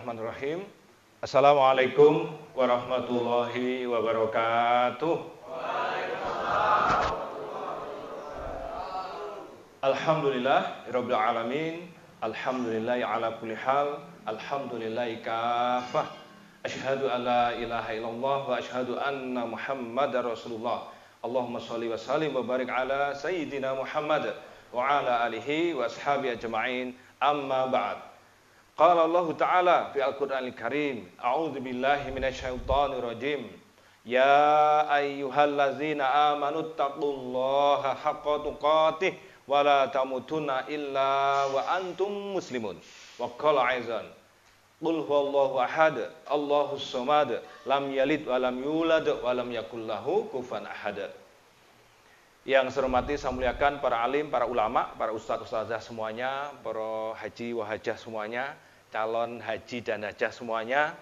Bismillahirrahmanirrahim. Assalamualaikum warahmatullahi wabarakatuh. Alhamdulillah rabbil alamin. Alhamdulillahi ala kulli hal. Alhamdulillahi kafah. Asyhadu an la ilaha illallah wa asyhadu anna Muhammadar Rasulullah. Allahumma shalli wa sallim wa barik ala sayyidina Muhammad wa ala alihi wa ashabihi ajma'in. Amma ba'd. Qala Allah Ta'ala fi Al-Qur'anil Karim, a'udzu billahi minasyaitonir rajim. Ya ayyuhallazina amanu taqullaha haqqa tuqatih wa la tamutunna illa wa antum muslimun. Wa qala aizan, qul huwallahu ahad, Allahus samad, lam yalid wa lam yulad wa lam yakul lahu kufuwan ahad. Yang saya hormati, saya muliakan para alim, para ulama, para ustaz-ustazah semuanya, para haji wahajah semuanya, calon haji dan hajah semuanya,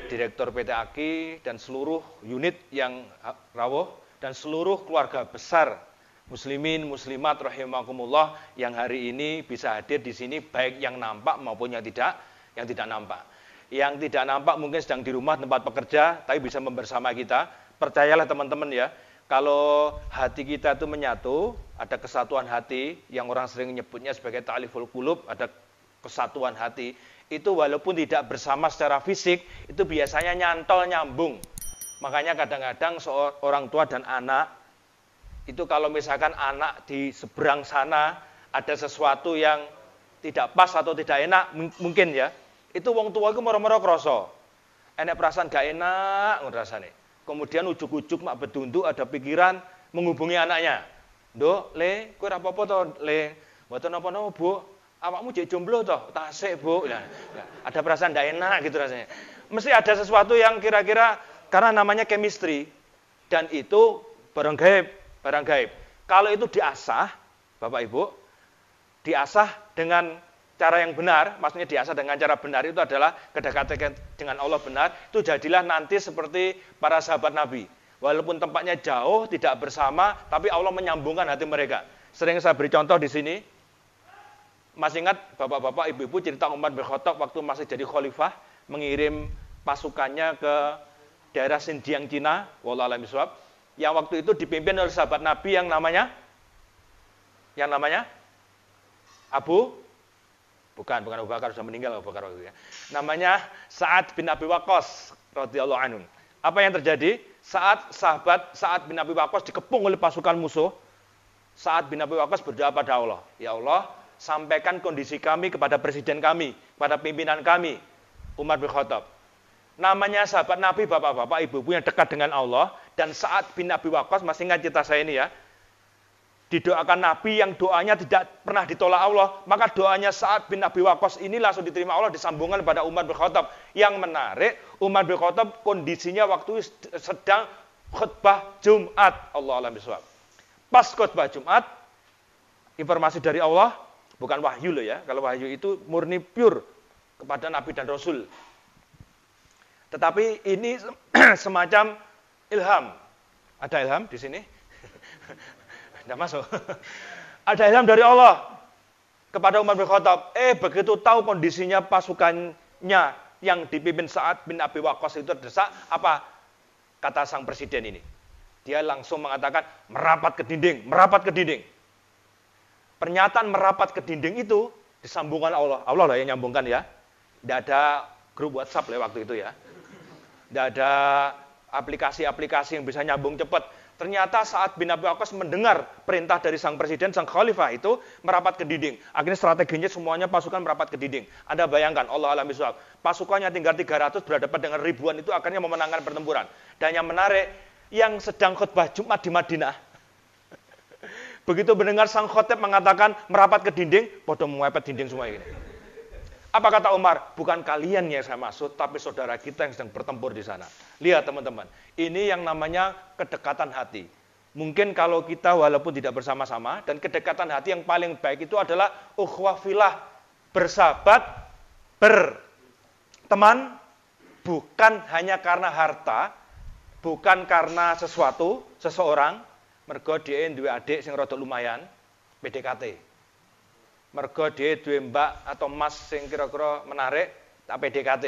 direktur PT AKI dan seluruh unit yang rawuh dan seluruh keluarga besar muslimin muslimat rahimakumullah yang hari ini bisa hadir di sini, baik yang nampak maupun yang tidak nampak. Yang tidak nampak mungkin sedang di rumah tempat pekerja, tapi bisa membersama kita. Percayalah teman-teman ya, kalau hati kita itu menyatu, ada kesatuan hati yang orang sering nyebutnya sebagai ta'aliful qulub, ada kesatuan hati, itu walaupun tidak bersama secara fisik, itu biasanya nyantol nyambung. Makanya kadang-kadang seorang tua dan anak, itu kalau misalkan anak di seberang sana ada sesuatu yang tidak pas atau tidak enak, mungkin ya, itu wong tua itu moro-moro kroso. Enek perasaan gak enak rasane. Kemudian ujuk-ujuk mak bedunduk ada pikiran menghubungi anaknya. Nduk, Le, kowe ora apa-apa to, Le? Mboten napa-napa, Bu. Awakmu jek jomblo to? Tasik, Bu. Nah, ada perasaan ndak enak gitu rasanya. Mesti ada sesuatu yang kira-kira karena namanya chemistry dan itu barang gaib. Kalau itu diasah, Bapak Ibu, diasah dengan cara yang benar, maksudnya diasah dengan cara benar itu adalah kedekatan dengan Allah benar, itu jadilah nanti seperti para sahabat Nabi. Walaupun tempatnya jauh, tidak bersama, tapi Allah menyambungkan hati mereka. Sering saya beri contoh di sini. Masih ingat bapak-bapak, ibu-ibu cerita Umar bin Khattab waktu masih jadi khalifah, mengirim pasukannya ke daerah Xinjiang Cina, wallahu a'lam bishawab, yang waktu itu dipimpin oleh sahabat Nabi yang namanya Bukan Abu Bakar, sudah meninggal Abu Bakar waktu itu ya. Namanya Sa'ad bin Abi Waqqas radhiyallahu anhu. Apa yang terjadi? Sa'ad bin Abi Waqqas dikepung oleh pasukan musuh. Sa'ad bin Abi Waqqas berdoa pada Allah, ya Allah, sampaikan kondisi kami kepada presiden kami, kepada pimpinan kami, Umar bin Khattab. Namanya sahabat Nabi, bapak-bapak, ibu-ibu yang dekat dengan Allah, dan Sa'ad bin Abi Waqqas, masih ingat cerita saya ini ya, didoakan Nabi yang doanya tidak pernah ditolak Allah, maka doanya Sa'ad bin Abi Waqqas ini langsung diterima Allah, disambungkan pada Umar bin Khattab. Yang menarik, Umar bin Khattab kondisinya waktu sedang khutbah Jumat, Allah a'lam bishawab. Pas khutbah Jumat, informasi dari Allah, bukan wahyu loh ya, kalau wahyu itu murni pure kepada Nabi dan Rasul. Tetapi ini semacam ilham. Ada ilham di sini? Tidak masuk. Ada ilham dari Allah kepada Umar bin Khattab. Begitu tahu kondisinya pasukannya yang dipimpin Sa'ad bin Abi Waqqas itu terdesak, apa kata sang presiden ini? Dia langsung mengatakan merapat ke dinding. Pernyataan merapat ke dinding itu disambungkan Allah. Allah lah yang nyambungkan ya. Tidak ada grup WhatsApp waktu itu ya. Tidak ada aplikasi-aplikasi yang bisa nyambung cepat. Ternyata Sa'ad bin Abi Waqqas mendengar perintah dari sang presiden, sang khalifah itu merapat ke dinding. Akhirnya strateginya semuanya pasukan merapat ke dinding. Anda bayangkan, Allah a'lam bishawab, pasukannya tinggal 300 berhadapan dengan ribuan itu akhirnya memenangkan pertempuran. Dan yang menarik, yang sedang khutbah Jumat di Madinah, begitu mendengar sang khotib mengatakan merapat ke dinding, podo mepet dinding semua ini. Apa kata Umar? Bukan kalian yang saya maksud, tapi saudara kita yang sedang bertempur di sana. Lihat teman-teman, ini yang namanya kedekatan hati. Mungkin kalau kita walaupun tidak bersama-sama, dan kedekatan hati yang paling baik itu adalah ukhuwah fillah, bersahabat, berteman, bukan hanya karena harta, bukan karena seseorang, mergo dhewe duwe adik sing rada lumayan, PDKT. Mergo dhewe duwe mbak atau mas sing kira-kira menarik, tak PDKT.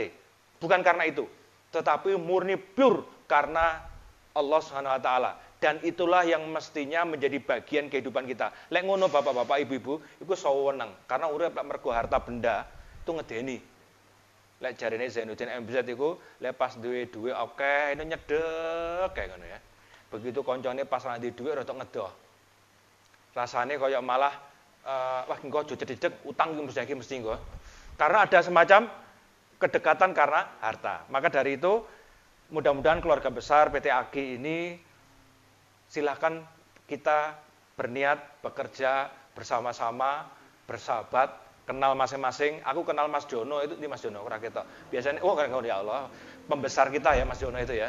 Bukan karena itu, tetapi murni pure karena Allah Subhanahu wa taala. Dan itulah yang mestinya menjadi bagian kehidupan kita. Lek ngono bapak-bapak, ibu-ibu, iku sewenang karena urip mergo harta benda itu ngedeni. Lek jarine Zainuddin MZ iku lek pas duwe akeh itu nyedek kayak ngono ya. Begitu koncone pas nang duwe rada ngedoh. Rasane kaya malah wah engko aja cedek utang iki mesti engko. Karena ada semacam kedekatan karena harta. Maka dari itu mudah-mudahan keluarga besar PT AG ini silakan kita berniat bekerja bersama-sama, bersahabat, kenal masing-masing. Aku kenal Mas Jono itu Mas Jono ora ketok. Biasanya ya Allah, pembesar kita ya Mas Jono itu ya.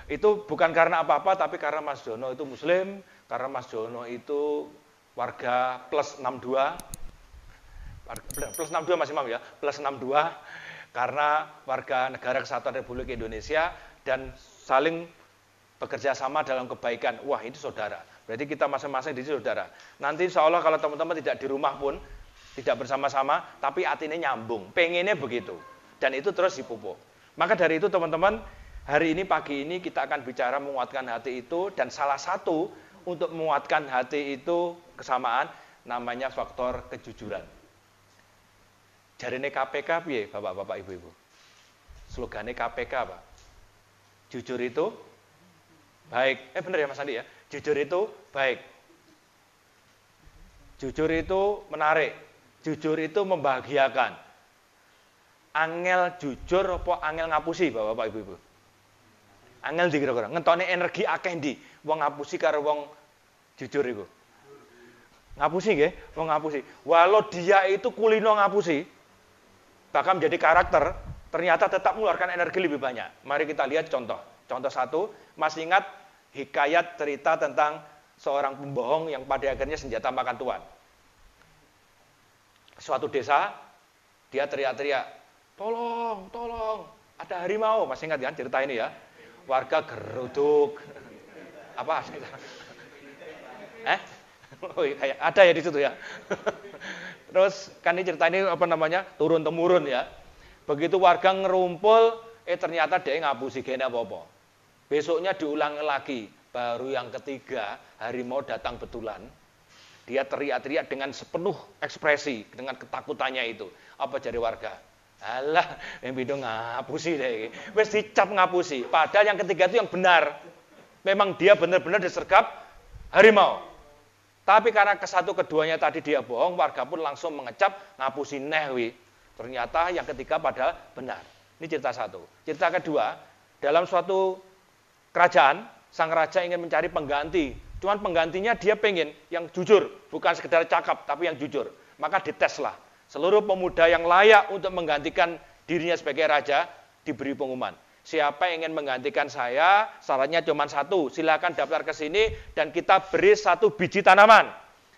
Itu bukan karena apa-apa tapi karena Mas Jono itu muslim, karena Mas Jono itu warga plus 62. Plus 62 Mas Imam ya, plus 62 karena warga negara kesatuan Republik Indonesia dan saling bekerja sama dalam kebaikan. Wah, itu saudara. Berarti kita masing-masing di sini saudara. Nanti insya Allah kalau teman-teman tidak di rumah pun, tidak bersama-sama, tapi hatinya nyambung. Pengennya begitu. Dan itu terus dipupuk. Maka dari itu teman-teman, hari ini, pagi ini kita akan bicara menguatkan hati itu. Dan salah satu untuk menguatkan hati itu kesamaan, namanya faktor kejujuran. Jarine KPK piye, Bapak-bapak, Ibu-ibu? Slogane KPK, Pak. Jujur itu baik. Benar ya Mas Andi ya? Jujur itu baik. Jujur itu menarik. Jujur itu membahagiakan. Angel jujur apa angel ngapusi, Bapak-bapak, Ibu-ibu? Angel ndi kira-kira? Ngentone energi akeh ndi? Wong ngapusi karo wong jujur iku. Ngapusi nggih, wong ngapusi. Walau dia itu kulino ngapusi, bahkan menjadi karakter, ternyata tetap mengeluarkan energi lebih banyak. Mari kita lihat contoh. Contoh satu, masih ingat hikayat cerita tentang seorang pembohong yang pada akhirnya senjata makan tuan. Suatu desa, dia teriak-teriak, tolong, tolong, ada harimau. Masih ingat kan cerita ini ya? Warga geruduk. Apa? Oh, ada ya di situ ya. Terus kan ini cerita ini turun temurun ya. Begitu warga ngerumpul, ternyata dia ngapusi gene apa-apa. Besoknya diulang lagi, baru yang ketiga harimau datang betulan. Dia teriak-teriak dengan sepenuh ekspresi, dengan ketakutannya itu. Apa jadi warga? Alah, yang bido ngapusi deh. Wes dicap ngapusi. Padahal yang ketiga itu yang benar. Memang dia benar-benar disergap harimau. Tapi karena kesatu keduanya tadi dia bohong, warga pun langsung mengecap ngapusi nehwi. Ternyata yang ketiga padahal benar. Ini cerita satu. Cerita kedua, dalam suatu kerajaan, sang raja ingin mencari pengganti. Cuman penggantinya dia pengen yang jujur, bukan sekedar cakap, tapi yang jujur. Maka diteslah. Seluruh pemuda yang layak untuk menggantikan dirinya sebagai raja diberi pengumuman. Siapa yang ingin menggantikan saya, syaratnya cuma satu. Silakan daftar ke sini dan kita beri 1 biji tanaman.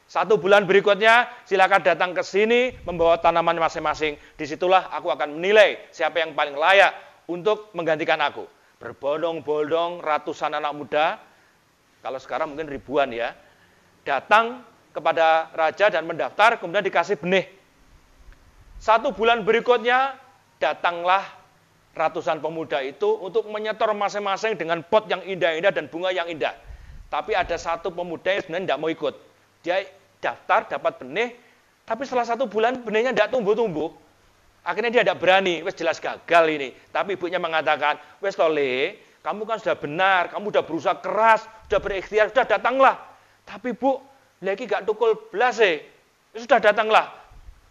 1 bulan berikutnya silakan datang ke sini membawa tanaman masing-masing. Disitulah aku akan menilai siapa yang paling layak untuk menggantikan aku. Berbondong-bondong ratusan anak muda, kalau sekarang mungkin ribuan ya, datang kepada raja dan mendaftar, kemudian dikasih benih. 1 bulan berikutnya datanglah ratusan pemuda itu untuk menyetor masing-masing dengan pot yang indah-indah dan bunga yang indah. Tapi ada satu pemuda yang sebenarnya tidak mau ikut. Dia daftar, dapat benih, tapi setelah 1 bulan benihnya tidak tumbuh-tumbuh. Akhirnya dia tidak berani, wes jelas gagal ini. Tapi ibunya mengatakan, wes Tole, kamu kan sudah benar, kamu sudah berusaha keras, sudah berikhtiar, sudah datanglah. Tapi Bu, lagi gak tukul belas sudah datanglah.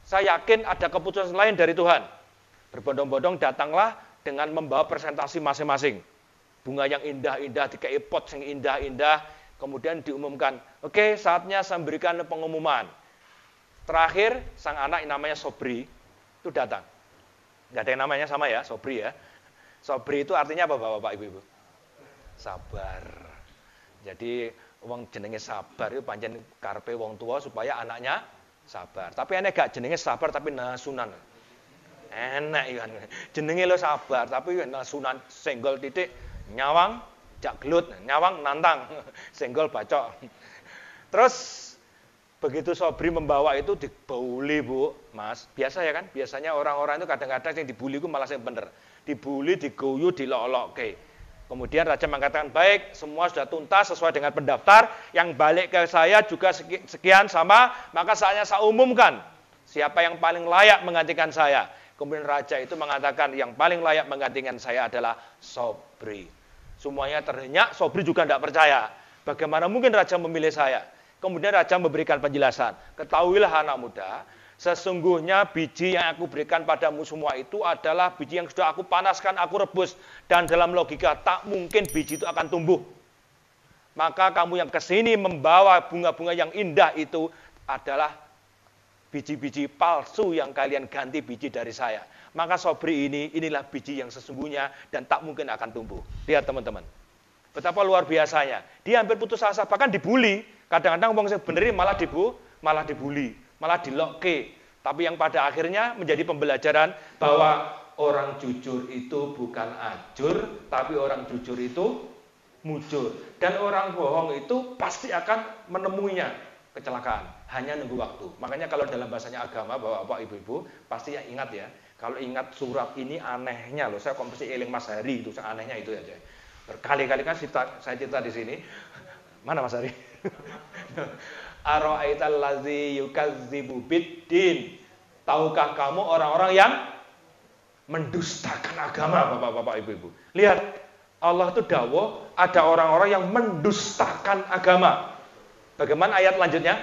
Saya yakin ada keputusan lain dari Tuhan. Berbondong-bondong datanglah dengan membawa presentasi masing-masing. Bunga yang indah-indah, dikai pot yang indah-indah, kemudian diumumkan, oke, saatnya saya memberikan pengumuman. Terakhir, sang anak yang namanya Sobri, itu datang. Nggak ada yang namanya sama ya, Sobri ya. Sobri itu artinya apa Bapak, Ibu? Sabar. Jadi, wong jenenge sabar itu pancen karepe wong tua supaya anaknya sabar. Tapi aneh gak jenenge sabar tapi nasunan. Enak kan. Jenenge lo sabar, tapi nasunan senggol titik nyawang jak gelut, nyawang nantang, senggol bacok. Terus Begitu Sobri membawa itu dibuli, Bu, Mas. Biasa ya kan? Biasanya orang-orang itu kadang-kadang yang dibuli itu malah yang bener. Dibuli, digoyu, dilolok-lolok. Kemudian raja mengatakan, baik, semua sudah tuntas sesuai dengan pendaftar. Yang balik ke saya juga sekian sama, maka saatnya saya umumkan. Siapa yang paling layak menggantikan saya. Kemudian raja itu mengatakan, yang paling layak menggantikan saya adalah Sobri. Semuanya terhenyak, Sobri juga tidak percaya. Bagaimana mungkin raja memilih saya? Kemudian raja memberikan penjelasan. Ketahuilah anak muda, sesungguhnya biji yang aku berikan padamu semua itu adalah biji yang sudah aku panaskan, aku rebus. Dan dalam logika, tak mungkin biji itu akan tumbuh. Maka kamu yang kesini membawa bunga-bunga yang indah itu adalah biji-biji palsu yang kalian ganti biji dari saya. Maka Sobri inilah biji yang sesungguhnya dan tak mungkin akan tumbuh. Lihat teman-teman. Betapa luar biasanya. Dia hampir putus asa, bahkan dibully. Kadang-kadang orang sebenarnya malah dibully, malah dilokke. Tapi yang pada akhirnya menjadi pembelajaran bahwa orang jujur itu bukan ajur, tapi orang jujur itu mujur. Dan orang bohong itu pasti akan menemuinya kecelakaan. Hanya nunggu waktu. Makanya kalau dalam bahasanya agama, bapak-bapak, ibu-ibu, pasti ya ingat ya. Kalau ingat surat ini anehnya loh. Saya kok mesti eling Mas Hari itu, anehnya itu aja. Berkali-kali kan saya cerita di sini. Mana Mas Hari? Ara'aital ladzi yukadzibu biddin. Tahukah kamu orang-orang yang mendustakan agama, bapak-bapak, ibu-ibu? Lihat, Allah itu dawuh ada orang-orang yang mendustakan agama. Bagaimana ayat lanjutnya?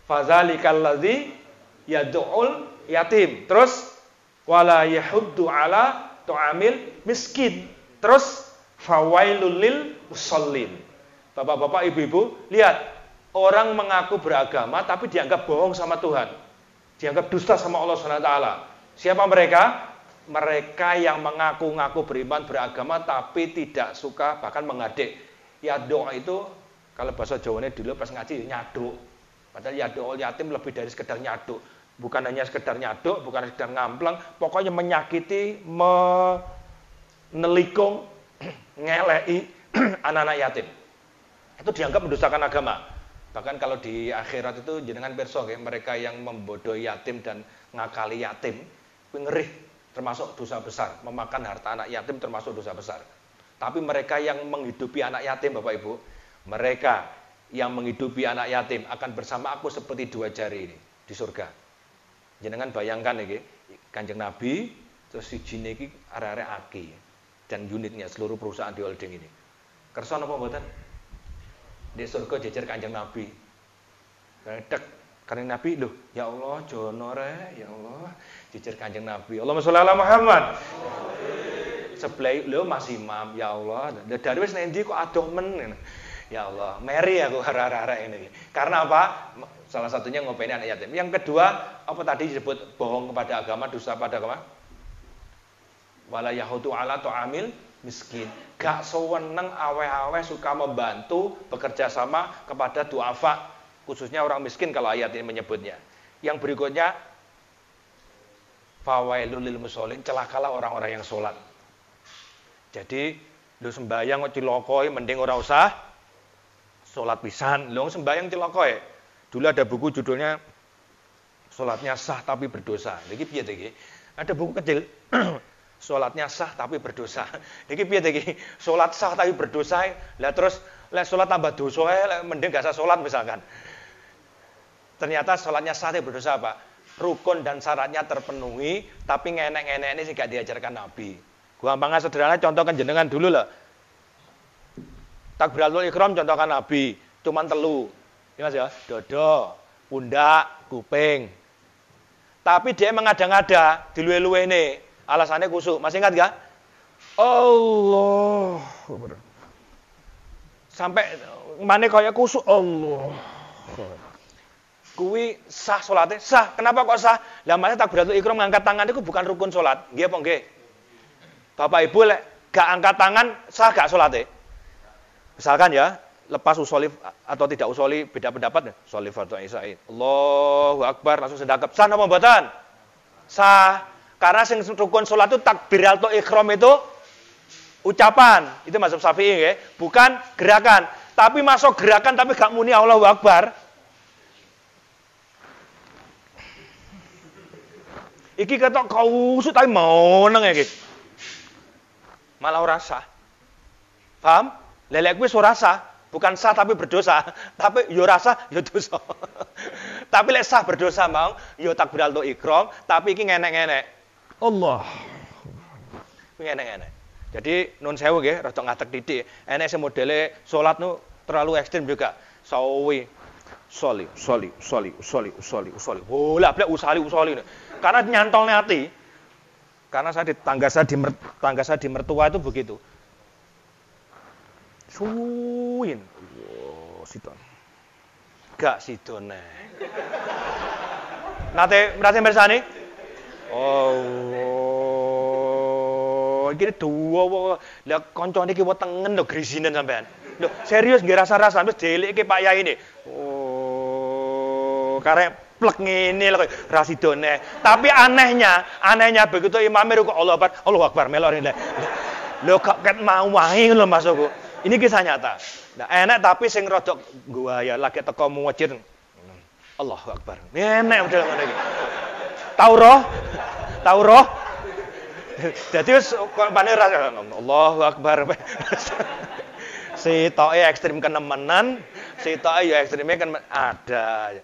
Fadzalikal ladzi yad'ul yatim. Terus wala yahuddu ala tu'amil miskin. Terus fawailul lil musallin. Bapak-bapak, ibu-ibu, lihat, orang mengaku beragama tapi dianggap bohong sama Tuhan. Dianggap dusta sama Allah SWT. Siapa mereka? Mereka yang mengaku-ngaku beriman, beragama tapi tidak suka, bahkan mengadek. Yaduk itu, kalau bahasa Jawanya dulu pas ngaji, nyaduk. Padahal yaduk yatim lebih dari sekedar nyaduk. Bukan hanya sekedar nyaduk, bukan sekedar ngampleng, pokoknya menyakiti, menelikung, ngelei anak-anak yatim. Itu dianggap mendustakan agama. Bahkan kalau di akhirat itu jenengan pirsa nggih, mereka yang membodohi yatim dan ngakali yatim, kuwi ngerih, termasuk dosa besar. Memakan harta anak yatim termasuk dosa besar. Tapi mereka yang menghidupi anak yatim, Bapak Ibu, mereka yang menghidupi anak yatim akan bersama aku seperti dua jari ini di surga. Jenengan bayangkan iki, Kanjeng Nabi terus sijine iki arek-arek aki dan unitnya seluruh perusahaan di holding ini. Kersa napa mboten? Di surga jejer Kanjeng Nabi. Dek Kanjeng Nabi, loh, ya Allah, jono re, ya Allah, jejer Kanjeng Nabi. Allahumma sholli ala Muhammad. Sebelah lho Mas Imam, ya Allah. Dari wis nek ndi kok adoh men. Ya Allah, meri aku arek-arek ini. Karena apa? Salah satunya ngopeni anak yatim. Yang kedua, apa tadi disebut bohong kepada agama, dusta pada agama? Wala yahudu ala tu'amil miskin. Gak seweneng aweh-aweh suka membantu bekerja sama kepada duafa, khususnya orang miskin kalau ayat ini menyebutnya. Yang berikutnya, fawailul lil musallin, celakalah orang-orang yang sholat. Jadi, lu sembahyang kok cilokoi, mending ora usah sholat pisan. Lu sembahyang cilokoi. Dulu ada buku judulnya sholatnya sah tapi berdosa. Iki piye iki? Ada buku kecil. Sholatnya sah tapi berdosa. Iki piye iki? Sholat sah tapi berdosa. Lah terus lek sholat tambah dosa mending gak usah sholat misalkan. Ternyata sholatnya sah tapi berdosa apa? Rukun dan syaratnya terpenuhi, tapi ngenek-ngenek ini sih gak diajarkan Nabi. Gampangnya sederhana, contohkan jenengan dulu lah. Takbiratul ihram contohkan Nabi, cuman telu. Ya Mas ya, dodo, pundak, kuping. Tapi dia mengada-ngada, diluwe-luwe ini. Alasannya kusuk. Masih ingat gak? Allah. Sampai mana kaya kusuk Allah. Kuwi sah salatnya? Sah. Kenapa kok sah? Lah mane takbiratul ihram ngangkat tangan itu bukan rukun salat. Nggih apa nggih? Bapak Ibu lek gak angkat tangan sah gak salatnya? Misalkan ya, lepas usoli atau tidak usoli beda pendapat nih. Usoli fardhu isya'i. Allahu Akbar langsung sedekap. Sah napa mboten? Sah. Karena sing rukun salat itu takbiratul ihram itu ucapan. Itu mazhab Syafi'i nggih, bukan gerakan. Tapi masuk gerakan tapi gak muni Allahu Akbar. Iki ketok kausut tapi mau neng iki. Malah ora sah. Paham? Lelek kuwi ora sah, bukan sah tapi berdosa. Tapi yo rasa yo dosa. Tapi lek sah berdosa mau, yo takbiratul ihram, tapi iki ngenek-ngenek. Allah. Ngenek-ngenek. Jadi nun sewu nggih, rada ngatek titik. Enek sing modele salat nu terlalu ekstrem juga. Sawi. Soli. Bolak-balik usali. Karena nyantolnya hati. Karena saya di tangga saya di mertua itu begitu. Suwin. Oh, sidon. Gak sidone. Nate mirsani? Oh, iki duwa. Lah kancane iki wetengen lho grisinen sampean. Lho, serius nggih rasa-rasa wis delikke Pak Yai ini. Oh, karek plek ngene lho rasidone. Tapi anehnya begitu imame ruku Allahu Akbar melok rene. Lho kok ket mau wae lho masukku. Ini kisah nyata. Nah, enak tapi sing rada gua lagi teko muwajjir. Allahu Akbar. Enak model ngono iki. Tau roh. Dadi wis kok pane Allahu Akbar. Sitoke ekstrem kenemenan, sitoke ya ekstreme kan ada.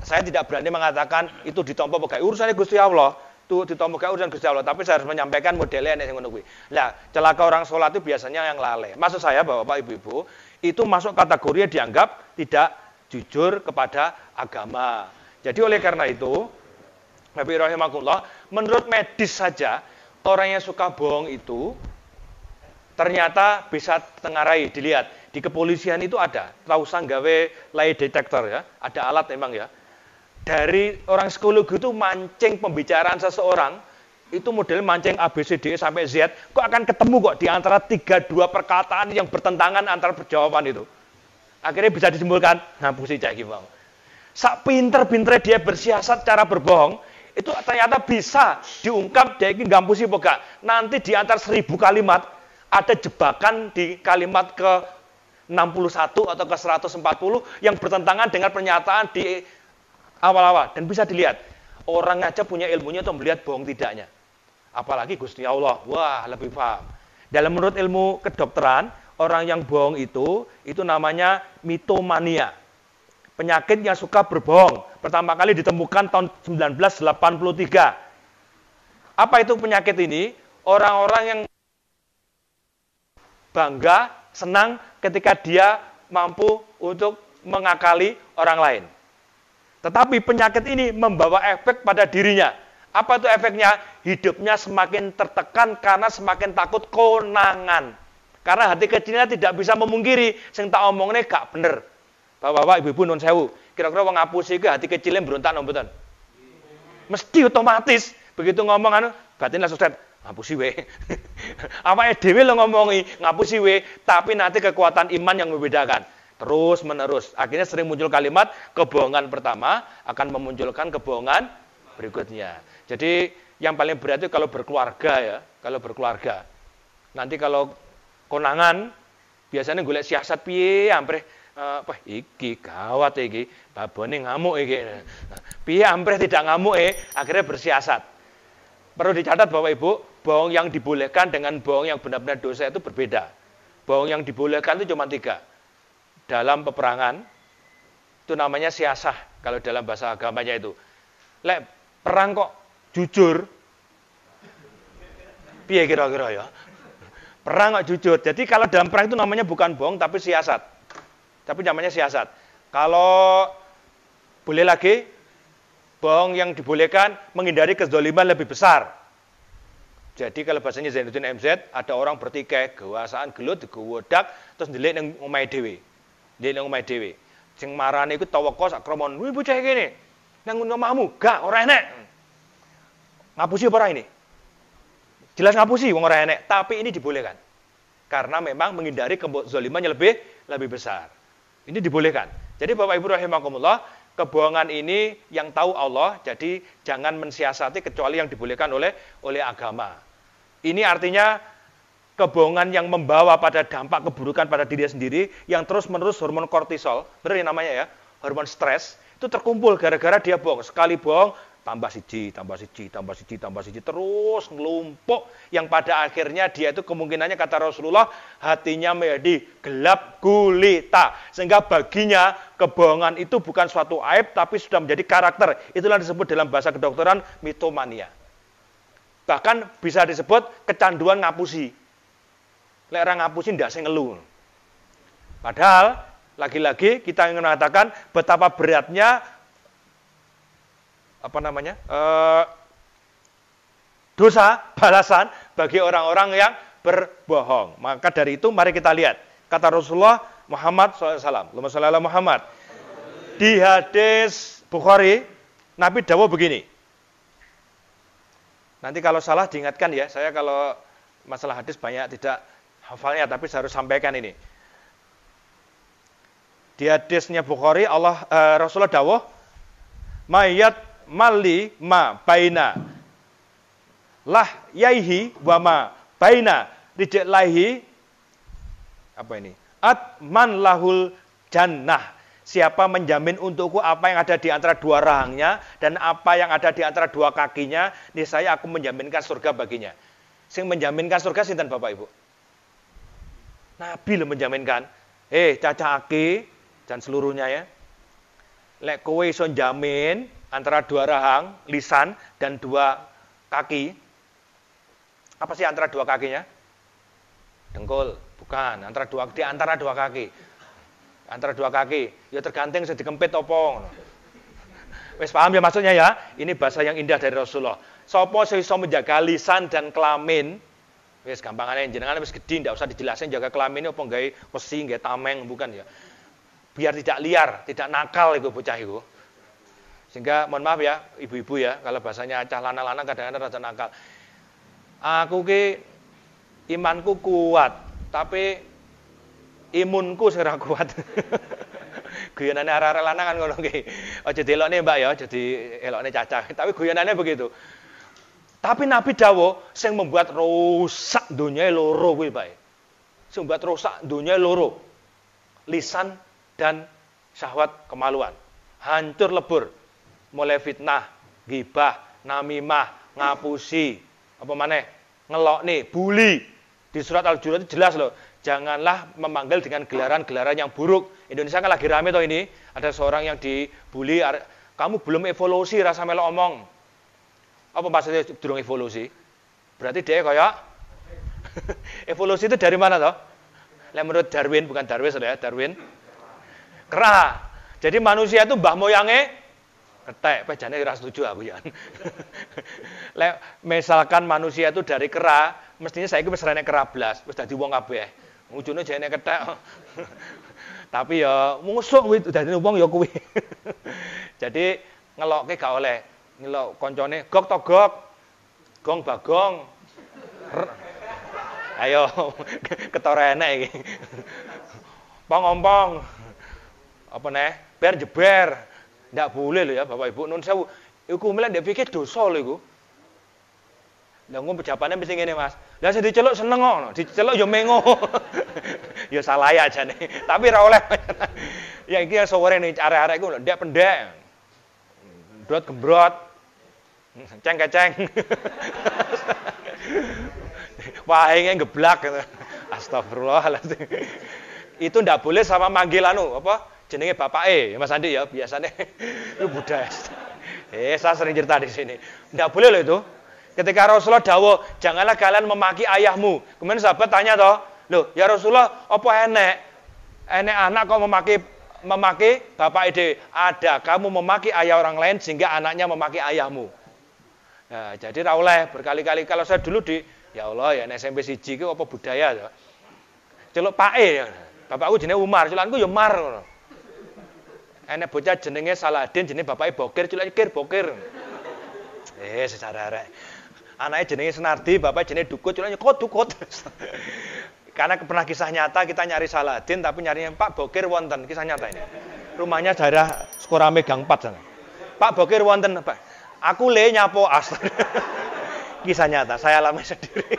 Saya tidak berani mengatakan itu ditampa pegai urusannya Gusti Allah. Itu ditampa pegai urusan Gusti Allah, tapi saya harus menyampaikan modelnya nek ngono kuwi. Lah, celaka orang sholat itu biasanya yang lalai. Maksud saya Bapak Ibu-ibu, itu masuk kategori yang dianggap tidak jujur kepada agama. Jadi oleh karena itu, Nabi rahimahullah, menurut medis saja orang yang suka bohong itu ternyata bisa tengarai, dilihat. Di kepolisian itu ada, rausan gawe lie detector ya, ada alat memang ya. Dari orang psikologi itu mancing pembicaraan seseorang, itu model mancing A, B, C, D, sampai Z, kok akan ketemu kok di antara 3-2 perkataan yang bertentangan antara jawaban itu. Akhirnya bisa disimpulkan, ngapusi cah gimana. Sak pinter-pinter dia bersiasat cara berbohong, itu ternyata bisa diungkap dia ini ngampusi apa. Nanti di antara 1000 kalimat, ada jebakan di kalimat ke 61 atau ke 140 yang bertentangan dengan pernyataan di awal-awal. Dan bisa dilihat, orang aja punya ilmunya untuk melihat bohong tidaknya. Apalagi Gusti Allah, wah lebih paham. Dalam menurut ilmu kedokteran, orang yang bohong itu namanya mitomania. Penyakit yang suka berbohong. Pertama kali ditemukan tahun 1983. Apa itu penyakit ini? Orang-orang yang bangga, senang ketika dia mampu untuk mengakali orang lain. Tetapi penyakit ini membawa efek pada dirinya. Apa itu efeknya? Hidupnya semakin tertekan karena semakin takut konangan. Karena hati kecilnya tidak bisa memungkiri, sing tak omongnya gak bener. Bapak-bapak, ibu-ibu nun sewu, kira-kira wong ngapusi ke hati kecilnya berontak nombotan. Mesti otomatis begitu ngomong anu, batin langsung set, ngapusi we. Awake dhewe lo ngomongi ngapusi we, tapi nanti kekuatan iman yang membedakan. Terus menerus. Akhirnya sering muncul kalimat kebohongan pertama akan memunculkan kebohongan berikutnya. Jadi yang paling berat itu kalau berkeluarga ya, kalau berkeluarga. Nanti kalau konangan biasanya golek siasat piye ampreh iki gawat iki, babone ngamuk iki. Piye ampreh tidak ngamuk akhirnya bersiasat. Perlu dicatat Bapak Ibu, bohong yang dibolehkan dengan bohong yang benar-benar dosa itu berbeda. Bohong yang dibolehkan itu cuma 3. Dalam peperangan, itu namanya siasah, kalau dalam bahasa agamanya itu. Lek perang kok jujur, piye kira-kira ya? Perang kok jujur, jadi kalau dalam perang itu namanya bukan bohong, tapi siasat. Tapi namanya siasat. Kalau boleh lagi, bohong yang dibolehkan menghindari kezaliman lebih besar. Jadi kalau bahasanya Zainuddin MZ, ada orang bertikai, kewasaan gelut, gewodak, terus ndelik nang omahe dhewe. Ndelik nang omahe dhewe. Sing marane iku tawaka sak kromon, "Wih bocah kene, nang omahmu." Gak, ora enek. Ngapusi apa ora ini? Jelas ngapusi wong ora enek, tapi ini dibolehkan. Karena memang menghindari kezaliman yang lebih besar. Ini dibolehkan. Jadi Bapak Ibu rahimakumullah, kebohongan ini yang tahu Allah, jadi jangan mensiasati kecuali yang dibolehkan oleh agama. Ini artinya kebohongan yang membawa pada dampak keburukan pada diri sendiri, yang terus-menerus hormon kortisol, benar namanya ya, hormon stres, itu terkumpul gara-gara dia bohong. Sekali bohong, tambah siji, terus ngelumpuk yang pada akhirnya dia itu kemungkinannya kata Rasulullah hatinya menjadi gelap gulita sehingga baginya kebohongan itu bukan suatu aib tapi sudah menjadi karakter. Itulah disebut dalam bahasa kedokteran mitomania. Bahkan bisa disebut kecanduan ngapusi. Lek orang ngapusi ndak sing ngeluh. Padahal lagi-lagi kita ingin mengatakan betapa beratnya dosa balasan bagi orang-orang yang berbohong. Maka dari itu mari kita lihat kata Rasulullah Muhammad SAW. Allahumma shalli ala Muhammad. Di hadis Bukhari Nabi dawuh begini. Nanti kalau salah diingatkan ya. Saya kalau masalah hadis banyak tidak hafalnya tapi saya harus sampaikan ini. Di hadisnya Bukhari Rasulullah dawuh mayat mali ma baina lah yaihi wa ma baina rijlaihi at man lahul jannah. Siapa menjamin untukku apa yang ada di antara dua rahangnya dan apa yang ada di antara dua kakinya, niscaya aku menjaminkan surga baginya. Sing menjaminkan surga sinten Bapak Ibu? Nabi lo menjaminkan. Caca aki dan seluruhnya ya. Lek kowe iso jamin antara dua rahang, lisan, dan dua kaki. Apa sih antara dua kakinya? Dengkul, bukan. Di antara dua kaki. Antara dua kaki. Ya tergantung sedikempit opo. Wes paham ya maksudnya ya? Ini bahasa yang indah dari Rasulullah. Sopo iso menjaga lisan dan kelamin. Wes gampangane jenengan wis gedhi ndak usah dijelasin jaga kelamin opo gawe wesi, gawe tameng bukan ya. Biar tidak liar, tidak nakal iku bocah iku. Sehingga mohon maaf ya, ibu-ibu ya, kalau bahasanya cah lanang-lanang kadang-kadang rada nakal. Aku ki imanku kuat, tapi imunku sing ora kuat. Guyonane arek-arek lanang kan ngono ki. Aja delokne Mbak ya, jadi elokne cacah. Tapi guyonane begitu. Tapi Nabi dawuh sing membuat rusak dunia loro kuwi bae. Sing membuat rusak dunia loro. Lisan dan syahwat kemaluan. Hancur lebur. Mulai fitnah, ghibah, namimah, ngapusi, apa maneh? Ngelokne, bully. Di surat Al-Jurat itu jelas loh. Janganlah memanggil dengan gelaran-gelaran yang buruk. Indonesia kan lagi rame toh ini. Ada seorang yang dibully, kamu belum evolusi rasa melok omong. Apa maksudnya durung evolusi? Berarti dia kayak evolusi itu dari mana toh? Menurut Darwin, bukan Darwin saudara, Darwin. Kera. Jadi manusia itu mbah moyangnya ketek, pejane ora setuju aku ya. Misalkan manusia itu dari kera, mestinya saiki wis rene kera blas, wis dadi wong kabeh. Ujune jane ketek. Tapi ya musuh kuwi dadi wong ya kuwi. Jadi ngelokke gak oleh. Ngelok koncone gok to gok. Gong bagong. Ayo ketara enek iki. Pong-ompong. Apa neh? Ber jeber. Ndak boleh lho ya Bapak Ibu. Nun sewu. Iku milih ndek pikir dosa lho iku. Lah ngomong pejapane mesti ngene Mas. Lah sing diceluk seneng kok, diceluk ya mengo. Ya salah ya jane. Tapi ora oleh. Ya iki sore nih arek-arek iku ndek pendek. Brot gembrot. Ceng-keceng. Wahenge geblak gitu. Astagfirullahaladzim. Itu ndak boleh sama manggil apa? Jenenge bapake, Mas Andi ya biasanya. Itu budaya. Saya sering cerita di sini. Ndak boleh loh itu. Ketika Rasulullah dawuh, janganlah kalian memaki ayahmu. Kemudian sahabat tanya toh, loh ya Rasulullah, apa enek? Enek anak kok memaki bapak ide? Ada, kamu memaki ayah orang lain sehingga anaknya memaki ayahmu. Nah, jadi ra oleh berkali-kali kalau saya dulu ya Allah ya SMP siji ki apa budaya ya. Celuk pake ya. Bapakku jenenge Umar, celukanku ya Mar ngono. Enek bocah jenenge Saladin, jenenge bapake Bokir, celuk Bokir. Secara arek. Anaknya jenenge Senardi, bapaknya jenenge Dukut, celuknya Dukut. Karena pernah kisah nyata kita nyari Saladin tapi nyarinya Pak Bokir wonten, kisah nyata ini. Rumahnya daerah Sukorame Gang 4 sana. Pak Bokir wonten, Pak. Aku nyapo astaga. Kisah nyata, saya alami sendiri.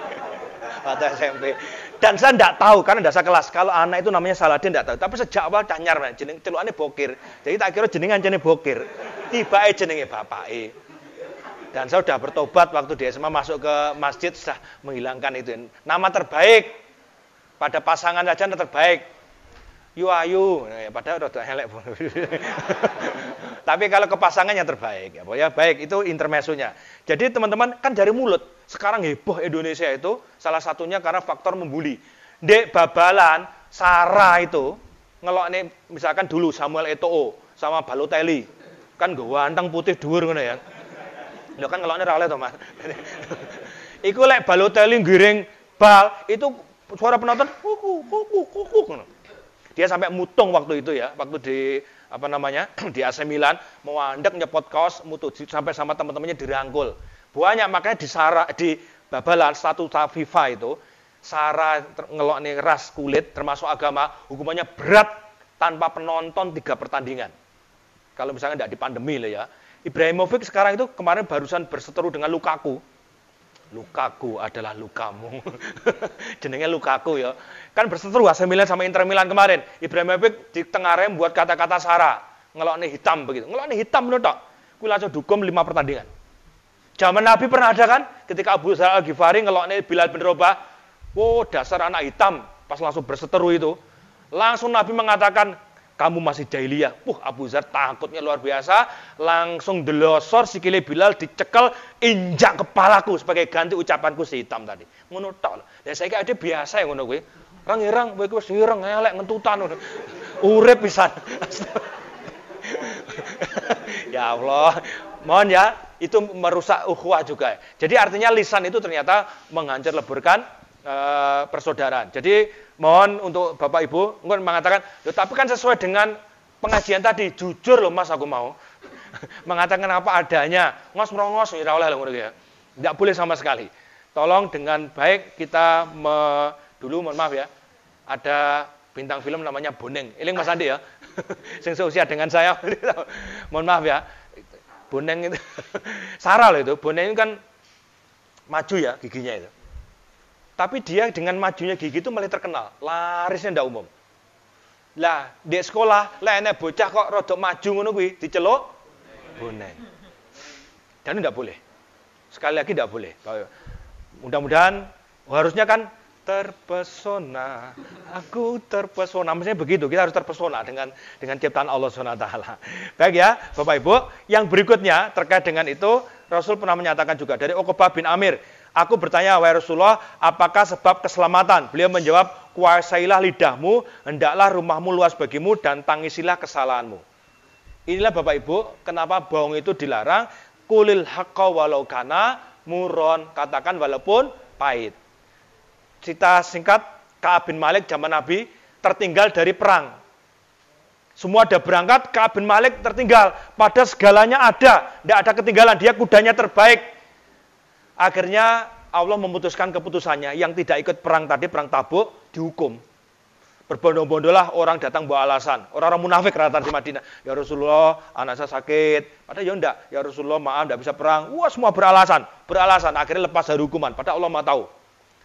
Waktu SMP. Dan saya tidak tahu karena dasar kelas. Kalau anak itu namanya Saladin tidak tahu. Tapi sejak awal tanyar jeneng celukane Bokir. Jadi tak kira jenengan jenenge Bokir. Tibake jenenge bapake. Dan saya sudah bertobat waktu di SMA masuk ke masjid, sudah menghilangkan itu. Nama terbaik pada pasangan saja terbaik. Yu Ayu, padahal udah helek. Tapi kalau ke pasangan yang terbaik, ya baik, itu intermezzonya. Jadi teman-teman kan dari mulut. Sekarang heboh Indonesia itu salah satunya karena faktor membuli. Dek babalan Sarah itu ngelok nih misalkan dulu Samuel Eto'o sama Balotelli kan ganteng putih dhuwur ngono ya. Lho kan ngelokne ra oleh to, Mas. Iku lek Balotelli giring bal itu suara penonton kuku ngono. Dia sampai mutung waktu itu ya, waktu di di AC Milan mau andek nyepot kaos mutu sampai sama teman-temannya dirangkul. Banyak makanya di babalan status FIFA itu Sarah ngelok nih ras kulit termasuk agama hukumannya berat tanpa penonton 3 pertandingan. Kalau misalnya tidak di pandemi lah ya. Ibrahimovic sekarang itu kemarin barusan berseteru dengan Lukaku. Lukaku adalah lukamu. Jenenge Lukaku ya. Kan berseteru AC Milan sama Inter Milan kemarin. Ibrahimovic di tengah rem buat kata-kata Sarah. Ngelokne hitam begitu. Ngelokne hitam lho tok. Kuwi langsung dihukum 5 pertandingan. Zaman Nabi pernah ada kan? Ketika Abu Dzar Al-Ghifari ngelokne Bilal bin Rabah. Oh, dasar anak hitam. Pas langsung berseteru itu. Langsung Nabi mengatakan, kamu masih jahiliyah. Abu Dzar takutnya luar biasa. Langsung delosor sikile Bilal dicekel, injak kepalaku sebagai ganti ucapanku si hitam tadi. Ngono tok. Lah saiki ade biasa ya ngono kuwi. Rang-irang kowe wis ireng elek ngentutan ngono. Urip pisan. Ya Allah. Mohon ya, itu merusak ukhuwah juga. Jadi artinya lisan itu ternyata menghancur leburkan persaudaraan. Jadi mohon untuk Bapak Ibu mengatakan, tapi kan sesuai dengan pengajian tadi, jujur loh Mas aku mau. Mengatakan apa adanya, ngos-merongos ora oleh ngono ya. Tidak boleh sama sekali. Tolong dengan baik kita dulu mohon maaf ya. Ada bintang film namanya Boneng. Eling Mas Andi ya. Sing seusia dengan saya. Mohon maaf ya. Boneng itu Sarah loh itu. Boneng itu kan maju ya giginya itu. Tapi dia dengan majunya gigi itu malah terkenal. Larisnya ndak umum. Lah, di sekolah, lah enek bocah kok rodok maju ngono kuwi, diceluk Boneng. Dan ndak boleh. Sekali lagi ndak boleh. Mudah-mudahan harusnya kan terpesona. Aku terpesona. Maksudnya begitu, kita harus terpesona dengan ciptaan Allah SWT. Baik ya, Bapak Ibu. Yang berikutnya terkait dengan itu, Rasul pernah menyatakan juga dari Uqbah bin Amir, aku bertanya, wahai Rasulullah, apakah sebab keselamatan? Beliau menjawab, kuasailah lidahmu, hendaklah rumahmu luas bagimu, dan tangisilah kesalahanmu. Inilah Bapak Ibu, kenapa bohong itu dilarang. Kulil haqqa walau kana muron, katakan walaupun pahit. Cerita singkat, Ka'ab bin Malik zaman Nabi tertinggal dari perang. Semua ada berangkat, Ka'ab bin Malik tertinggal. Pada segalanya ada, tidak ada ketinggalan. Dia kudanya terbaik. Akhirnya Allah memutuskan keputusannya. Yang tidak ikut perang tadi, perang Tabuk, dihukum. Berbondong-bondonglah orang datang bawa alasan. Orang-orang munafik rata di Madinah. Ya Rasulullah, anak saya sakit. Padahal ya enggak. Ya Rasulullah, maaf, enggak bisa perang. Wah, semua beralasan. Beralasan. Akhirnya lepas dari hukuman. Padahal Allah mau tahu.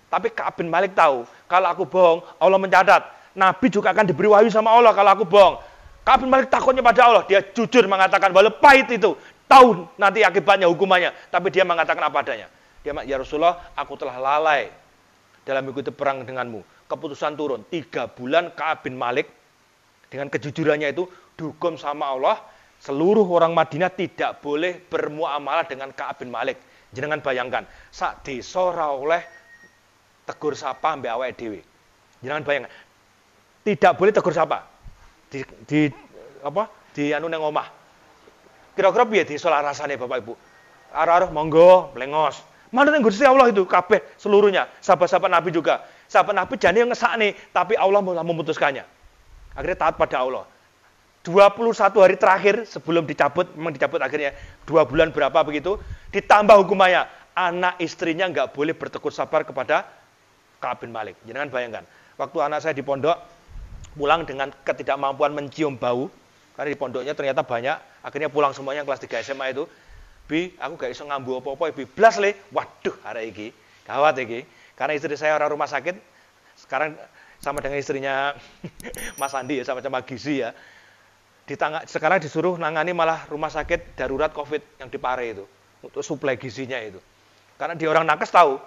Tapi Ka'ab bin Malik tahu. Kalau aku bohong, Allah mencatat. Nabi juga akan diberi wahyu sama Allah kalau aku bohong. Ka'ab bin Malik takutnya pada Allah. Dia jujur mengatakan, walau pahit itu. Tahu nanti akibatnya, hukumannya. Tapi dia mengatakan apa adanya. Dia, ya Rasulullah, aku telah lalai dalam mengikuti perang denganmu. Keputusan turun. 3 bulan Ka'ab bin Malik dengan kejujurannya itu dihukum sama Allah. Seluruh orang Madinah tidak boleh bermuamalah dengan Ka'ab bin Malik. Jangan bayangkan, sak desa ora oleh tegur sapa mbek awake dhewe. Jangan bayangkan. Tidak boleh tegur sapa. Di anu nang omah. Kira-kira piye desa rasane Bapak Ibu? Arah-arah monggo mlengos. Mana yang Gusti Allah itu kabeh seluruhnya, sahabat-sahabat Nabi juga. Sahabat Nabi jane yang ngesakne, tapi Allah memutuskannya. Akhirnya taat pada Allah. 21 hari terakhir sebelum dicabut, memang dicabut akhirnya 2 bulan berapa begitu, ditambah hukumannya. Anak istrinya nggak boleh bertegur sabar kepada Ka'ab bin Malik. Jangan bayangkan, waktu anak saya di pondok, pulang dengan ketidakmampuan mencium bau, karena di pondoknya ternyata banyak, akhirnya pulang semuanya kelas 3 SMA itu, Bi, aku gak iso ngambu apa-apa, Bi, blas le, waduh, hari ini, gawat ini, karena istri saya orang rumah sakit, sekarang sama dengan istrinya Mas Andi ya, sama-sama gizi ya, sekarang disuruh nangani malah rumah sakit darurat COVID yang di Pare itu. untuk suplai gizinya itu. Karena dia orang nakes tahu,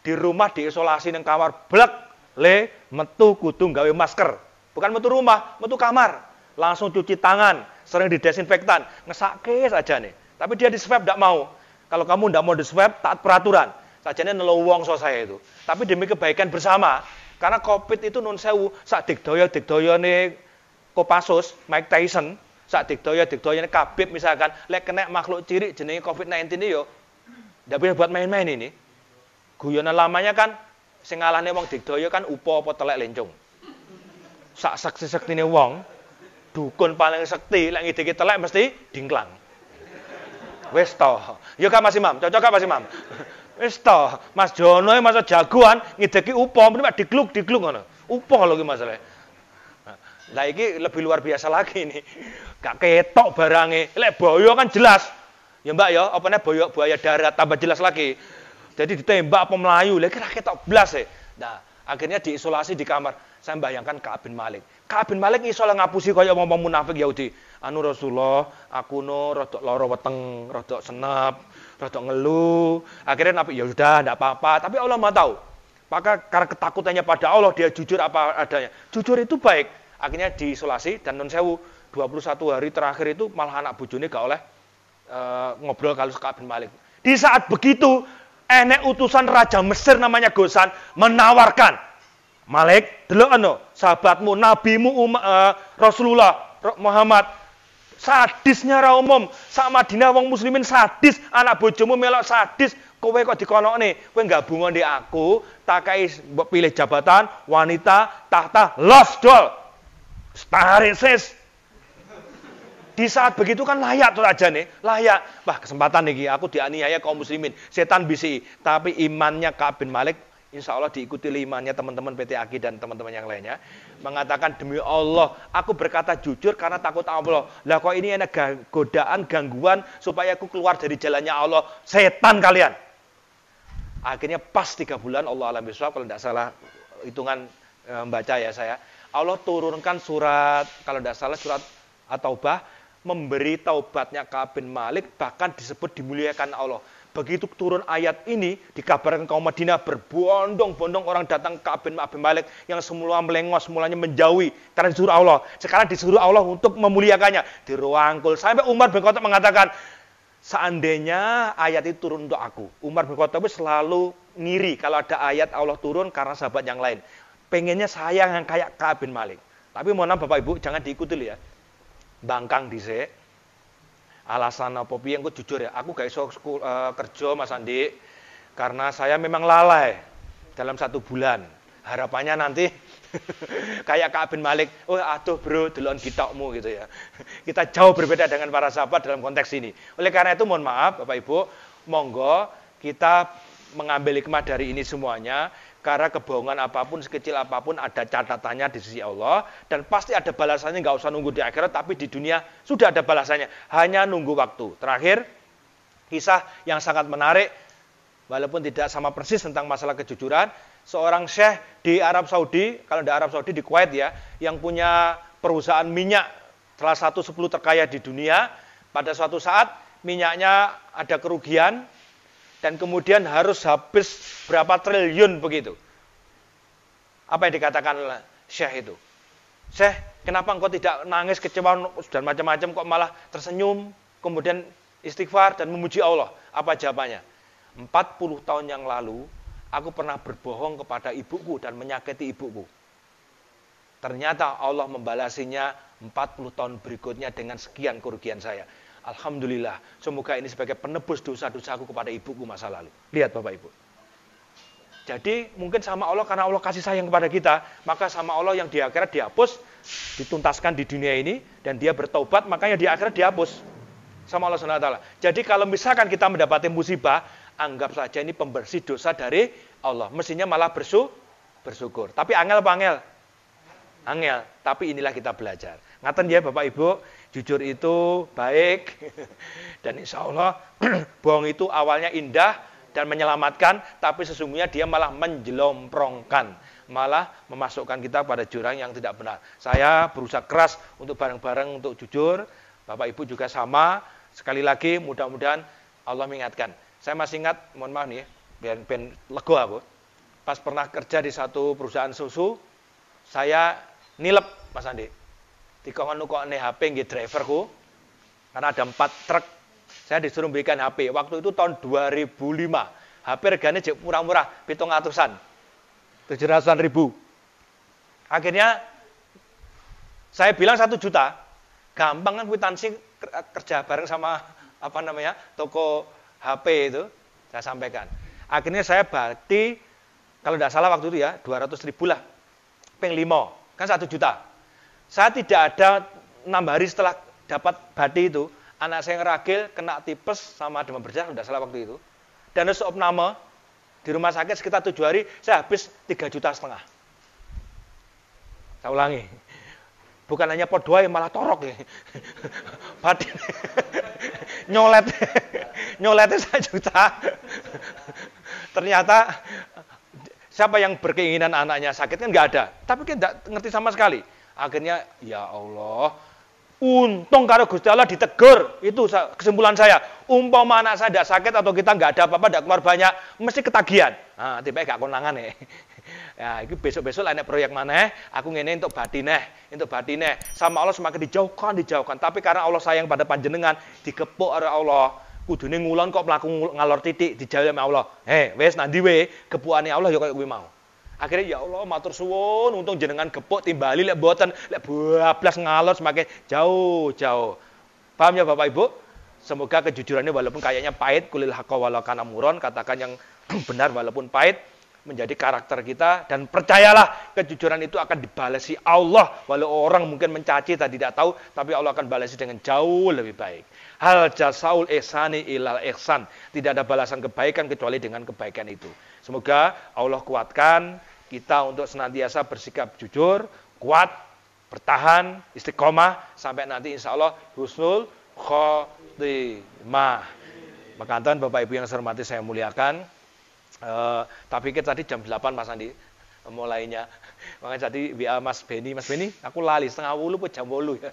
di rumah diisolasi nang kamar blek, metu kudu gawe masker. Bukan metu rumah, metu kamar. Langsung cuci tangan, sering didesinfektan, ngesake saja nih. Tapi dia di swab tidak mau. Kalau kamu tidak mau di swab, taat peraturan. Sajane nelowong saya itu. Tapi demi kebaikan bersama. Karena COVID itu nun sewu, sak digdoyo nih Kopassus, Mike Tyson, sak digdoyo nih Khabib misalkan, lek kena makhluk cirik jenenge COVID-19 ini yo, ndak bisa buat main-main ini. Guyonan lamanya kan, sing ngalahne wong digdoyo kan upo apa telek lencung. Sak sekti-sektine wong, dukun paling sekti, lek ngidiki telek mesti dingklang. Wis to. Yo Kak Mas Imam, cocok Kak Mas Imam. Wis to, Mas Jono masa jagoan ngideki upo, mesti digluk ngono. Upo lho iki masalahe. Lah iki lebih luar biasa lagi ini. Gak ketok barange. Lek boyo kan jelas. Ya Mbak ya, apane buaya darat tambah jelas lagi. Jadi ditembak apa melayu, lek kira ketok blas e. Nah, akhirnya diisolasi di kamar. Saya bayangkan Ka'ab bin Malik. Ka'ab bin Malik iso ngapusi kaya wong munafik Yahudi. Anu Rasulullah, aku no rodok lara weteng, rodok senep, rodok ngeluh. Akhirnya Nabi ya sudah enggak apa-apa, tapi Allah Maha tahu. Maka karena ketakutannya pada Allah dia jujur apa adanya. Jujur itu baik. Akhirnya diisolasi dan non sewu 21 hari terakhir itu malah anak bojone gak oleh ngobrol kalau Ka'ab bin Malik. Di saat begitu enek utusan Raja Mesir namanya Gosan menawarkan, Malik, delok sahabatmu, nabimu Rasulullah Muhammad sadisnya ra umum, sak Madinah wong muslimin sadis, anak bojomu melok sadis, kowe kok dikonokne, kowe gabungan di aku, tak kai mbok pilih jabatan, wanita, tahta, los dol. Tarik sis. Di saat begitu kan layak tuh aja nih, layak. Wah kesempatan nih, aku dianiaya kaum muslimin. Setan bisi, tapi imannya Ka'ab bin Malik, insya Allah diikuti imannya teman-teman PT Aki dan teman-teman yang lainnya. Mengatakan demi Allah, aku berkata jujur karena takut Allah. Lah kok ini ada godaan, gangguan supaya aku keluar dari jalannya Allah. Setan kalian. Akhirnya pas 3 bulan Allah alam bisawab, kalau tidak salah hitungan membaca ya saya. Allah turunkan surat, kalau tidak salah surat At-Taubah, memberi taubatnya Ka'ab bin Malik, bahkan disebut dimuliakan Allah. Begitu turun ayat ini, dikabarkan kaum Madinah berbondong-bondong orang datang ke Ka'ab bin Malik yang semula melengos, mulanya menjauhi karena disuruh Allah. Sekarang disuruh Allah untuk memuliakannya, dirangkul. Sampai Umar bin Khattab mengatakan, seandainya ayat itu turun untuk aku. Umar bin Khattab selalu ngiri kalau ada ayat Allah turun karena sahabat yang lain. Pengennya saya yang kayak Ka'ab bin Malik. Tapi mohon maaf Bapak Ibu, jangan diikuti ya. Bangkang dhisik. Alasan apa piye engko jujur ya, aku gak iso kerja Mas Andi karena saya memang lalai dalam 1 bulan. Harapannya nanti kayak Ka'ab bin Malik, oh aduh bro, delon kitokmu gitu ya. Kita jauh berbeda dengan para sahabat dalam konteks ini. Oleh karena itu mohon maaf Bapak Ibu, monggo kita mengambil hikmah dari ini semuanya. Karena kebohongan apapun, sekecil apapun ada catatannya di sisi Allah. Dan pasti ada balasannya, nggak usah nunggu di akhirat, tapi di dunia sudah ada balasannya. Hanya nunggu waktu. Terakhir, kisah yang sangat menarik, walaupun tidak sama persis tentang masalah kejujuran. Seorang syekh di Arab Saudi, kalau di Arab Saudi, di Kuwait ya, yang punya perusahaan minyak, salah satu 10 terkaya di dunia. Pada suatu saat, minyaknya ada kerugian, dan kemudian harus habis berapa triliun begitu. Apa yang dikatakan oleh Syekh itu? Syekh, kenapa engkau tidak nangis kecewa dan macam-macam kok malah tersenyum, kemudian istighfar dan memuji Allah? Apa jawabannya? 40 tahun yang lalu, aku pernah berbohong kepada ibuku dan menyakiti ibuku. Ternyata Allah membalasinya 40 tahun berikutnya dengan sekian kerugian saya. Alhamdulillah, semoga ini sebagai penebus dosa-dosaku kepada ibuku masa lalu. Lihat Bapak Ibu. Jadi mungkin sama Allah, karena Allah kasih sayang kepada kita, maka sama Allah yang di akhirat dihapus, dituntaskan di dunia ini, dan dia bertaubat, makanya di akhirat dihapus. Sama Allah SWT. Jadi kalau misalkan kita mendapati musibah, anggap saja ini pembersih dosa dari Allah. Mestinya malah bersyukur. Tapi angel apa angel? Angel. Tapi inilah kita belajar. Ngaten ya Bapak Ibu, jujur itu baik. Dan insya Allah, bohong itu awalnya indah dan menyelamatkan, tapi sesungguhnya dia malah menjelomprongkan. Malah memasukkan kita pada jurang yang tidak benar. Saya berusaha keras untuk bareng-bareng untuk jujur. Bapak Ibu juga sama. Sekali lagi mudah-mudahan Allah mengingatkan. Saya masih ingat, mohon maaf nih, ben lego aku. Pas pernah kerja di satu perusahaan susu, saya nilep Mas Andi. Dikon-nukokne HP nggih driverku. Karena ada 4 truk. Saya disuruh belikan HP. Waktu itu tahun 2005. HP regane jek murah-murah, 700-an. 700-an ribu. Akhirnya saya bilang 1 juta. Gampang kan kwitansi kerja bareng sama toko HP itu. Saya sampaikan. Akhirnya saya bakti, kalau tidak salah waktu itu ya, 200 ribu lah. Peng 5, kan 1 juta. Saya tidak ada 6 hari setelah dapat bati itu, anak saya ngeragil, kena tipes sama demam berdarah, tidak salah waktu itu. Dan opname di rumah sakit sekitar 7 hari, saya habis 3,5 juta. Saya ulangi. Bukan hanya podoai, malah torok ya. Bati. Nyoletnya 1 juta. Ternyata siapa yang berkeinginan anaknya sakit kan nggak ada. Tapi kan nggak ngerti sama sekali. Akhirnya ya Allah, untung karo Gusti Allah ditegur. Itu kesimpulan saya. Umpama anak saya tidak sakit atau kita nggak ada apa-apa, tidak keluar banyak, mesti ketagihan. Nah, tiba-tiba gak konangan ya. Ya, itu besok-besok lainnya proyek mana? Aku ngene untuk batineh. Sama Allah semakin dijauhkan. Tapi karena Allah sayang pada panjenengan, dikepuk oleh Allah. Kudune ngulon kok mlaku ngalor titik dijawab sama Allah. Wes nanti kepukane Allah ya koyo kuwi mau. Akhirnya ya Allah matur suwun, untung jenengan gepuk timbali lek mboten lek bablas ngalor semakin jauh. Paham ya Bapak Ibu? Semoga kejujurannya walaupun kayaknya pahit, kulil haqqa walau kana muron, katakan yang benar walaupun pahit, menjadi karakter kita, dan percayalah kejujuran itu akan dibalasi Allah. Walau orang mungkin mencaci dan tidak tahu, tapi Allah akan balasi dengan jauh lebih baik. Hal jasaul ihsani ilal ihsan. Tidak ada balasan kebaikan kecuali dengan kebaikan itu. Semoga Allah kuatkan kita untuk senantiasa bersikap jujur, kuat, bertahan, istiqomah, sampai nanti insya Allah husnul khotimah. Maka Bapak Ibu yang saya hormati, saya muliakan. Tapi kita tadi jam 8 Mas Andi mulainya. Makanya tadi WA Mas Beni, aku lali 7:30 pun jam 8 ya.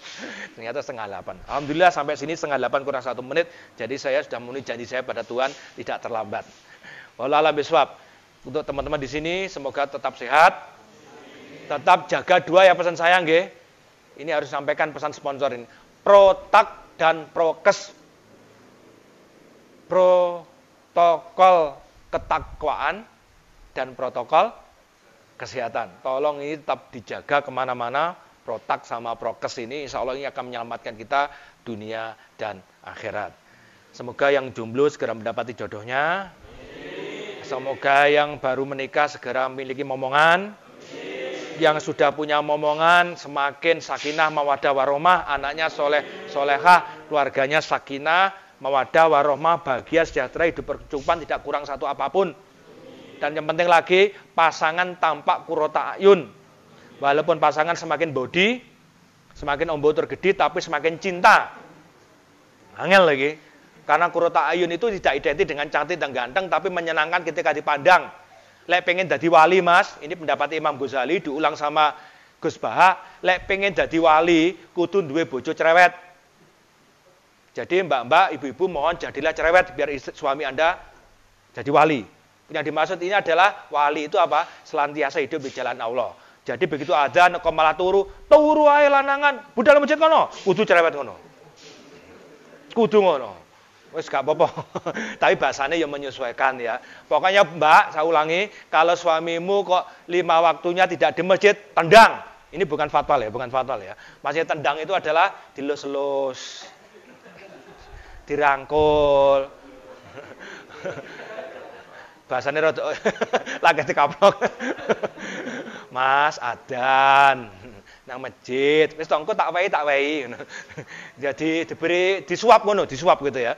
Ternyata 7:30. Alhamdulillah sampai sini 7:30 kurang 1 menit. Jadi saya sudah memenuhi janji saya pada Tuhan, tidak terlambat. Wallahu a'lam bishawab. Untuk teman-teman di sini semoga tetap sehat. Tetap jaga 2 ya pesan saya nggih. Ini harus sampaikan pesan sponsor ini. Protak dan prokes. Protokol ketakwaan dan protokol kesehatan. Tolong ini tetap dijaga kemana-mana. Protak sama prokes ini insya Allah ini akan menyelamatkan kita dunia dan akhirat. Semoga yang jomblo segera mendapati jodohnya. Semoga yang baru menikah segera memiliki momongan. Yang sudah punya momongan semakin sakinah mawaddah warohmah, anaknya solehah, keluarganya sakinah mawaddah warohmah, bahagia sejahtera, hidup berkecukupan, tidak kurang satu apapun. Dan yang penting lagi, pasangan tampak kurota ayun. Walaupun pasangan semakin body, semakin ombo tergede, tapi semakin cinta. Angel lagi. Karena kurota ayun itu tidak identik dengan cantik dan ganteng, tapi menyenangkan ketika dipandang. Lek pengen jadi wali Mas, ini pendapat Imam Ghazali diulang sama Gus Baha, lek pengen jadi wali, kudu duwe bojo cerewet. Jadi mbak-mbak, ibu-ibu mohon jadilah cerewet biar suami Anda jadi wali. Yang dimaksud ini adalah wali itu apa? Selantiasa hidup di jalan Allah. Jadi begitu adzan kok malah turu ae lanangan, budal masjid kono, kudu cerewet kono. Kudu ngono. Wes gak apa-apa. Tapi bahasanya yang menyesuaikan ya. Pokoknya Mbak, saya ulangi, kalau suamimu kok 5 waktunya tidak di masjid, tendang. Ini bukan fatwa ya, Maksudnya tendang itu adalah dilus-lus, dirangkul. Bahasanya rada lagi dikaplok. Mas adzan nang masjid, wis tongko tak wehi. Jadi disuap gitu ya.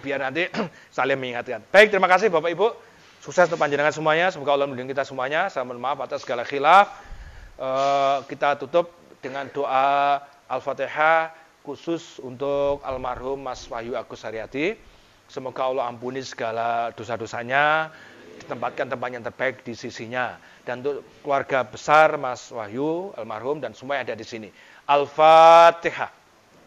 Biar nanti saling mengingatkan. Baik, terima kasih Bapak Ibu. Sukses untuk panjenengan semuanya. Semoga Allah melindungi kita semuanya. Saya mohon maaf atas segala khilaf. Kita tutup dengan doa Al-Fatihah khusus untuk almarhum Mas Wahyu Agus Haryadi. Semoga Allah ampuni segala dosa-dosanya, ditempatkan tempat yang terbaik di sisinya. Dan untuk keluarga besar Mas Wahyu almarhum dan semua yang ada di sini. Al-Fatihah.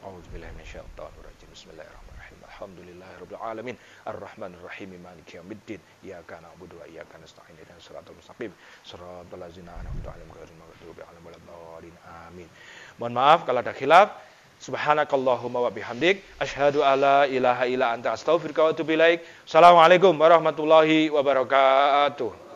Auzubillahi minasyaitonir rajim. Bismillahirrahmanirrahim. Alhamdulillahirabbil alamin. Arrahmanir rahim. Maliki yaumiddin. Iyyaka na'budu wa iyyaka nasta'in. Ihdinas siratal mustaqim. Siratal ladzina an'amta 'alaihim ghairil maghdubi 'alaihim waladdallin. Amin. Mohon maaf kalau ada khilaf. Subhanakallahumma wa bihamdik asyhadu alla ilaha illa anta astaghfiruka wa atubu ilaik. Assalamualaikum warahmatullahi wabarakatuh.